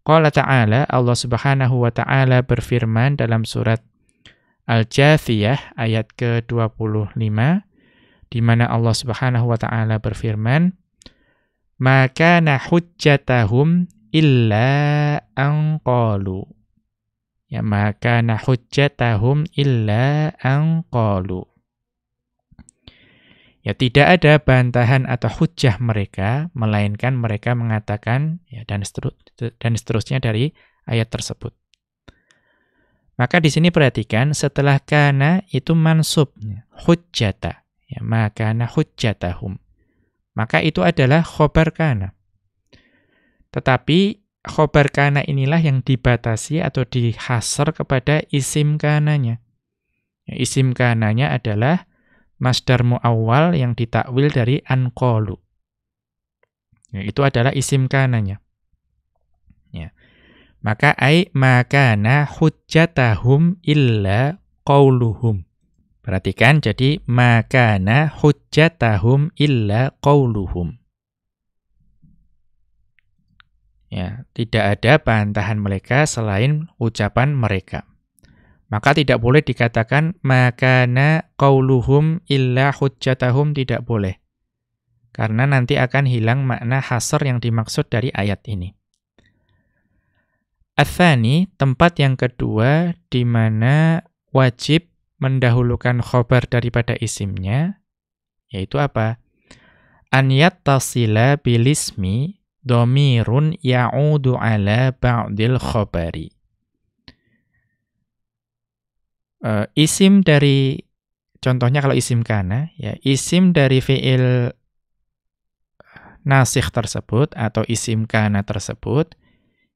Qala ta'ala, Allah Subhanahu wa ta'ala berfirman dalam surat Al-Jathiyah ayat ke-25 di mana Allah Subhanahu wa ta'ala berfirman, "Ma kana hujjatahum illa an qalu." Ya, maka hujjatahum illa an qalu. Ya, tidak ada bantahan atau hujjah mereka melainkan mereka mengatakan ya, dan seterusnya dari ayat tersebut. Maka di sini perhatikan setelah kana itu mansub hujjata. Ya, maka hujjatahum. Maka itu adalah khobar kana. Tetapi khobar kana inilah yang dibatasi atau dihasar kepada isim kananya. Ya, isim kananya adalah masdar muawwal yang ditakwil dari anqalu. Ya, itu adalah isim kananya. Ya. Maka makana hujjatahum illa qauluhum. Perhatikan, jadi makana hujjatahum illa qauluhum. Ya, tidak ada bantahan mereka selain ucapan mereka. Maka tidak boleh dikatakan makana qauluhum illa hujjatahum, tidak boleh. Karena nanti akan hilang makna hasr yang dimaksud dari ayat ini. Ats-tsani, tempat yang kedua di mana wajib mendahulukan khobar daripada isimnya, yaitu apa? An yattasila bil ismi dhamirun ya'udu ala ba'dil khabari. Isim dari, contohnya kalau isim kana, ya, isim dari fi'il nasikh tersebut atau isim kana tersebut,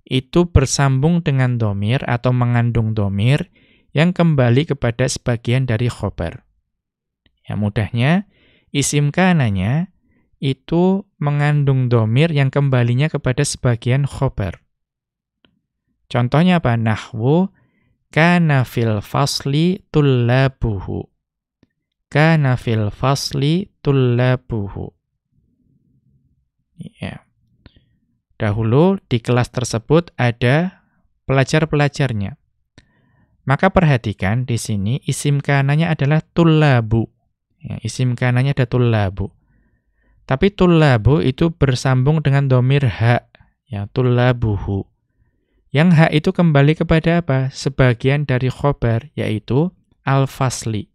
itu bersambung dengan dhamir atau mengandung dhamir yang kembali kepada sebagian dari khobar. Ya, mudahnya, isim kananya itu mengandung dhamir yang kembalinya kepada sebagian khobar. Contohnya apa? Nahwu, kana fil fasli tullabuhu. Kana fil fasli tullabuhu. Ya. Dahulu di kelas tersebut ada pelajar-pelajarnya. Maka perhatikan di sini isim kananya adalah tullabu. Ya, isim kananya ada tullabu. Tapi tullabu itu bersambung dengan dhamir ha, ya, tullabuhu. Yang hak itu kembali kepada apa? Sebagian dari khobar, yaitu al-fasli.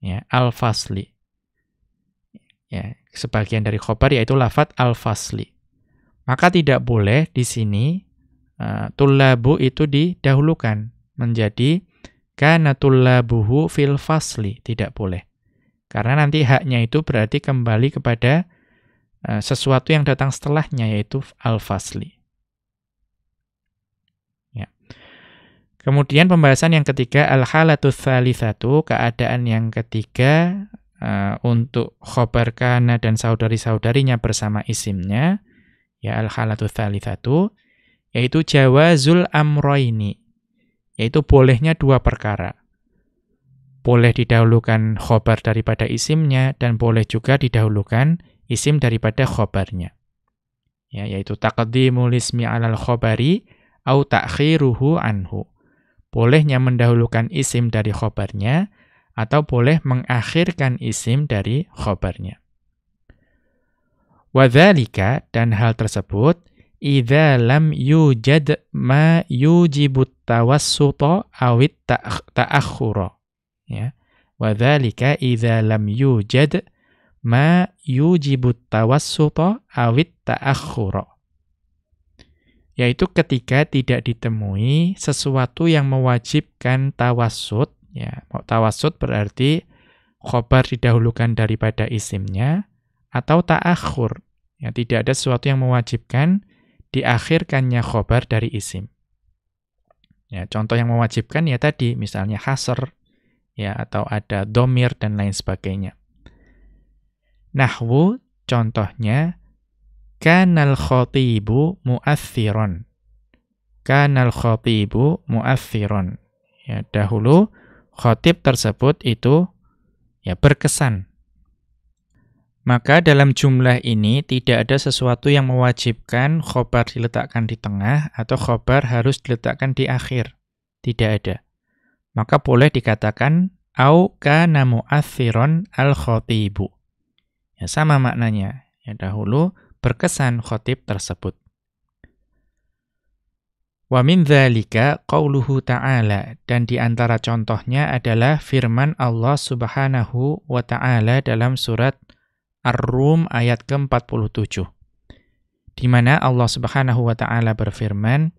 Ya, al-fasli. Ya, sebagian dari khobar yaitu lafadz al-fasli. Maka tidak boleh di sini tullabu itu didahulukan menjadi kana tullabuhu fil fasli, tidak boleh. Karena nanti haknya itu berarti kembali kepada sesuatu yang datang setelahnya, yaitu al-fasli. Ya. Kemudian pembahasan yang ketiga, al-halatu tsalitsatu, keadaan yang ketiga untuk khobar kana dan saudari-saudarinya bersama isimnya, ya al-halatu tsalitsatu, yaitu jawazul amroini, yaitu bolehnya dua perkara. Boleh didahulukan khobar daripada isimnya, dan boleh juga didahulukan isim daripada khobarnya. Ya, yaitu taqdimul ismi 'alal khobari au ta'khiruhu anhu. Bolehnya mendahulukan isim dari khobarnya, atau boleh mengakhirkan isim dari khobarnya. Wadzalika, dan hal tersebut, idza lam yujad ma yujibut tawassuta awit ta'akhura. Ya. Wadzalika idza lam yujad ma yujibut tawassuta awit ta'akhura. Yaitu ketika tidak ditemui sesuatu yang mewajibkan tawassut, ya. Tawassut berarti khobar didahulukan daripada isimnya, atau ta'akhur, ya, tidak ada sesuatu yang mewajibkan diakhirkannya khobar dari isim. Ya, contoh yang mewajibkan ya tadi, misalnya hasr, ya, atau ada domir dan lain sebagainya. Nahwu, contohnya, kanal khotibu mu'athiron. Kanal khotibu mu'athiron. Ya, dahulu khotib tersebut itu ya berkesan. Maka dalam jumlah ini tidak ada sesuatu yang mewajibkan khobar diletakkan di tengah atau khobar harus diletakkan di akhir. Tidak ada. Maka boleh dikatakan au kana mu'athiron al-khotibu. Ya, sama maknanya. Ya, dahulu berkesan khotib tersebut. Wa min dzalika qauluhu ta'ala, dan di antara contohnya adalah firman Allah Subhanahu wa ta'ala dalam surat Ar-Rum ayat ke-47. Di mana Allah Subhanahu wa ta'ala berfirman,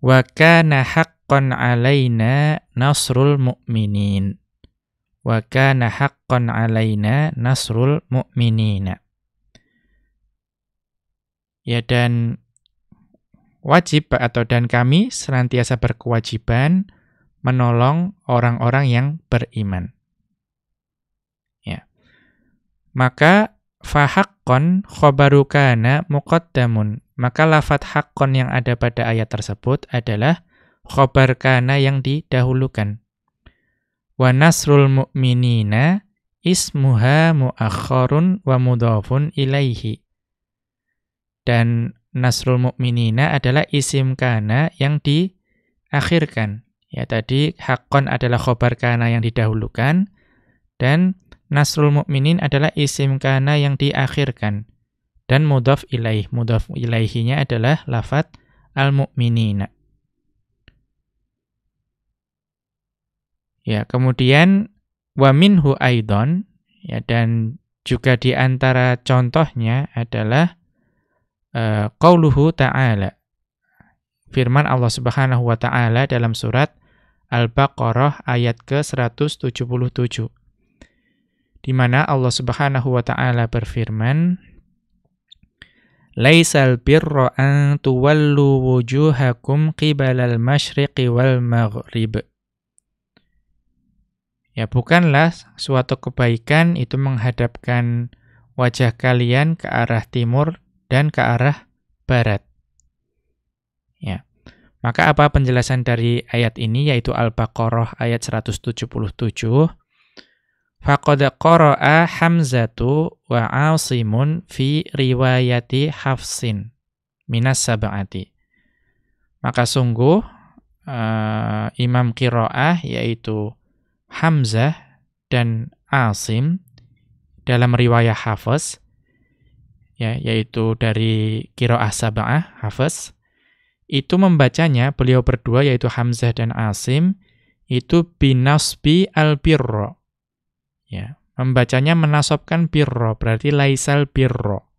"Wa kana haqqan 'alaina nasrul mu'minin." Wa kana haqqan 'alaina nasrul mu'minina. Ya, dan wajib dan kami senantiasa berkewajiban menolong orang-orang yang beriman. Maka fahaqqon khobaru kana muqaddamun. Maka lafadz haqqon yang ada pada ayat tersebut adalah khobar kana yang didahulukan. Wa nasrul mu'minina ismuha mu'akhkharun wa mudhafun ilaihi. Dan nasrul mu'minina adalah isim kana yang diakhirkan. Ya, tadi haqqon adalah khobar kana yang didahulukan, dan nasrul mu'minin adalah isim kana yang diakhirkan. Dan mudhaf ilaih. Mudhaf ilaihinya adalah lafadz al-mu'minina. Ya, kemudian wa minhu aidon, ya, dan juga di antara contohnya adalah qauluhu ta'ala. Firman Allah Subhanahu wa ta'ala dalam surat Al-Baqarah ayat ke-177. Di mana Allah Subhanahu wa ta'ala berfirman, "Laisal birra an tuwallu wujuhakum qibalal masyriqi wal maghrib." Ya, bukanlah suatu kebaikan itu menghadapkan wajah kalian ke arah timur dan ke arah barat. Ya. Maka apa penjelasan dari ayat ini, yaitu Al-Baqarah ayat 177? Faqad qara'a Hamzatu wa 'Asimun fi riwayati Hafsin minas sab'ati. Maka sungguh Imam Qiraah yaitu Hamzah dan Asim dalam riwayah Hafs, ya, yaitu dari Qiraah Sab'ah Hafs, itu membacanya, beliau berdua yaitu Hamzah dan Asim, itu binasbi al-birro. Ya, membacanya menasobkan birro, berarti laisal birro.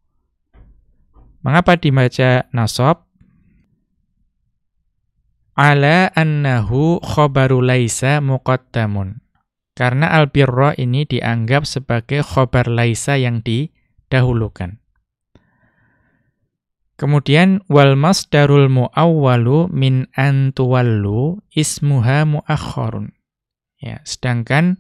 Mengapa dibaca nasab? Ala annahu khobaru laisa muqaddamun. Karena al-birra ini dianggap sebagai khobar laisa yang didahulukan. Kemudian wal masdarul muawwalu min antuwallu ismuha muakhkharun. Ya, sedangkan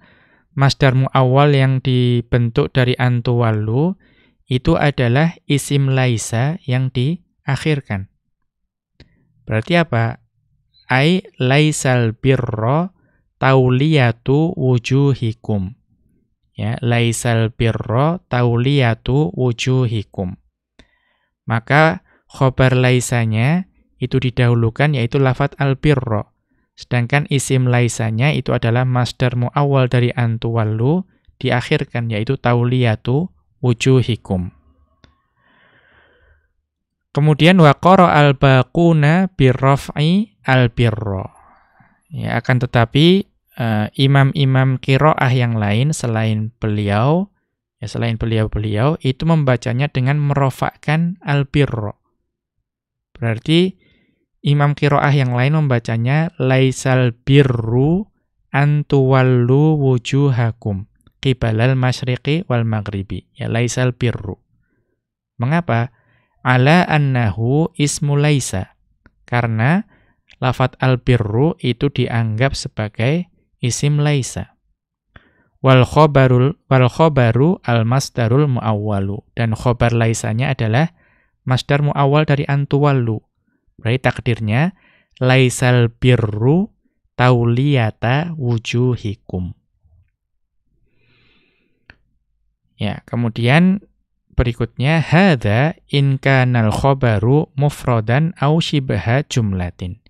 masdar muawwal yang dibentuk dari antuwallu itu adalah isim laisa yang diakhirkan. Berarti apa? Ai laisal birra tauliyatu wujuhikum. Ya, laisal birra tauliyatu wujuhikum. Maka khobar laisanya itu didahulukan yaitu lafadz al-birra. Sedangkan isim laisanya itu adalah masdar muawwal dari antuwallu diakhirkan yaitu tauliyatu wujuhikum. Kemudian wa qara al-baquna birraf'i al-birra. Ya, akan tetapi imam-imam qiraah yang lain selain beliau, ya selain beliau-beliau itu membacanya dengan merofakkan al-birra. Berarti imam qiraah yang lain membacanya laisal birru antuwallu wujuhakum qibalal masyriqi wal maghribi. Ya laisal birru. Mengapa? Ala annahu ismu laisa. Karena lafadz al-birru itu dianggap sebagai isim laisa. Wal khobaru al-masdarul muawwalu. Dan khobar laisanya adalah masdar muawwal dari antuwallu. Berarti takdirnya laisal birru tauliyata wujuhikum. Ya, kemudian berikutnya hadza in kanal khobaru mufradan aw shibha jumlatin.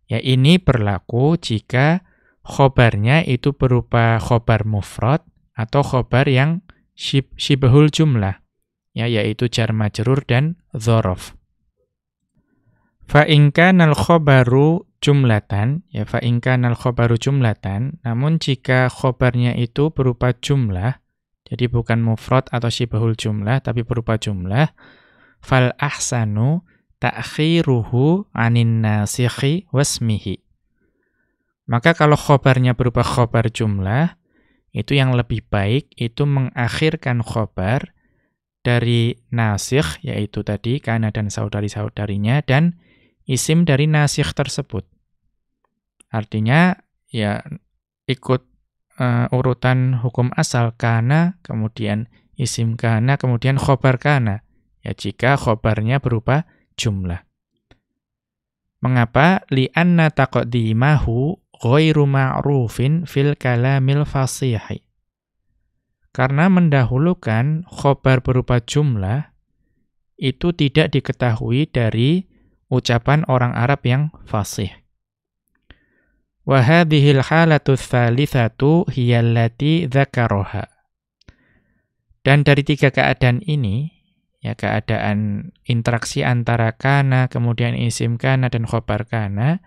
Ya, ini berlaku jika khobarnya itu berupa khobar mufrad atau khobar yang shibhul jumlah, ya, yaitu jar majrur dan dzaraf. Fa in kanal khobaru jumlatan, ya fa in kanal khobaru jumlatan, namun jika khobarnya itu berupa jumlah, jadi bukan mufrad atau shibhul jumlah tapi berupa jumlah, fal ahsanu ta'khiruhu anin nasikhi wasmihi. Maka kalau khobarnya berupa khobar jumlah, itu yang lebih baik itu mengakhirkan khobar dari nasikh, yaitu tadi kana dan saudari-saudarinya, dan isim dari nasikh tersebut. Artinya, ya ikut urutan hukum asal kana, kemudian isim kana, kemudian khobar kana. Ya jika khobarnya berupa jumlah. Mengapa? Li'anna taqdimahu ghairu ma'rufin fil kalamil fasihi. Karena mendahulukan khobar berupa jumlah itu tidak diketahui dari ucapan orang Arab yang fasih. Wa hadhil halatu tsalitsatu hiya allati dzakaraha. Dan dari tiga keadaan ini, ya keadaan interaksi antara kana, kemudian isim kana dan khobar kana,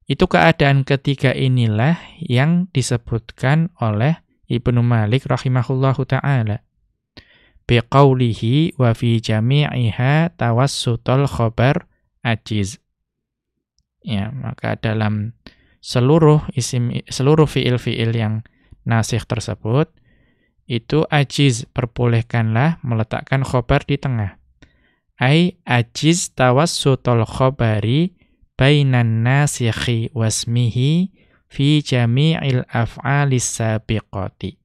itu keadaan ketiga inilah yang disebutkan oleh Ibnu Malik rahimahullahu ta'ala. Biqaulihi wa fi jami'iha tawassutul khobar ajiz. Ya, maka dalam seluruh fiil-fiil yang nasikh tersebut, itu ajiz, perbolehkanlah meletakkan khobar di tengah. Ai ajiz tawassutul khobari bainan nasikhi wasmihi fi jami'il af'alis sabiqati.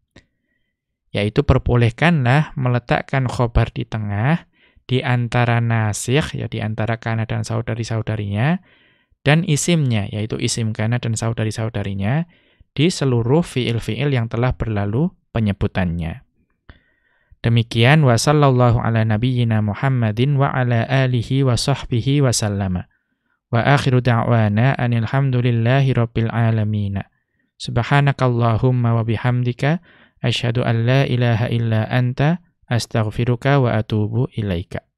Yaitu perbolehkanlah meletakkan khobar di tengah di antara nasikh, ya di antara kana dan saudari-saudarinya, dan isimnya, yaitu isim kana dan saudari-saudarinya, di seluruh fiil-fiil yang telah berlalu penyebutannya. Demikian wa sallallahu ala nabiyyina Muhammadin wa ala alihi wa sahbihi wa sallama. Wa akhiru da'wana anil hamdulillahi rabbil alamin. Subhanakallahumma wa bihamdika asyhadu an la ilaha illa anta astaghfiruka wa atubu ilaika.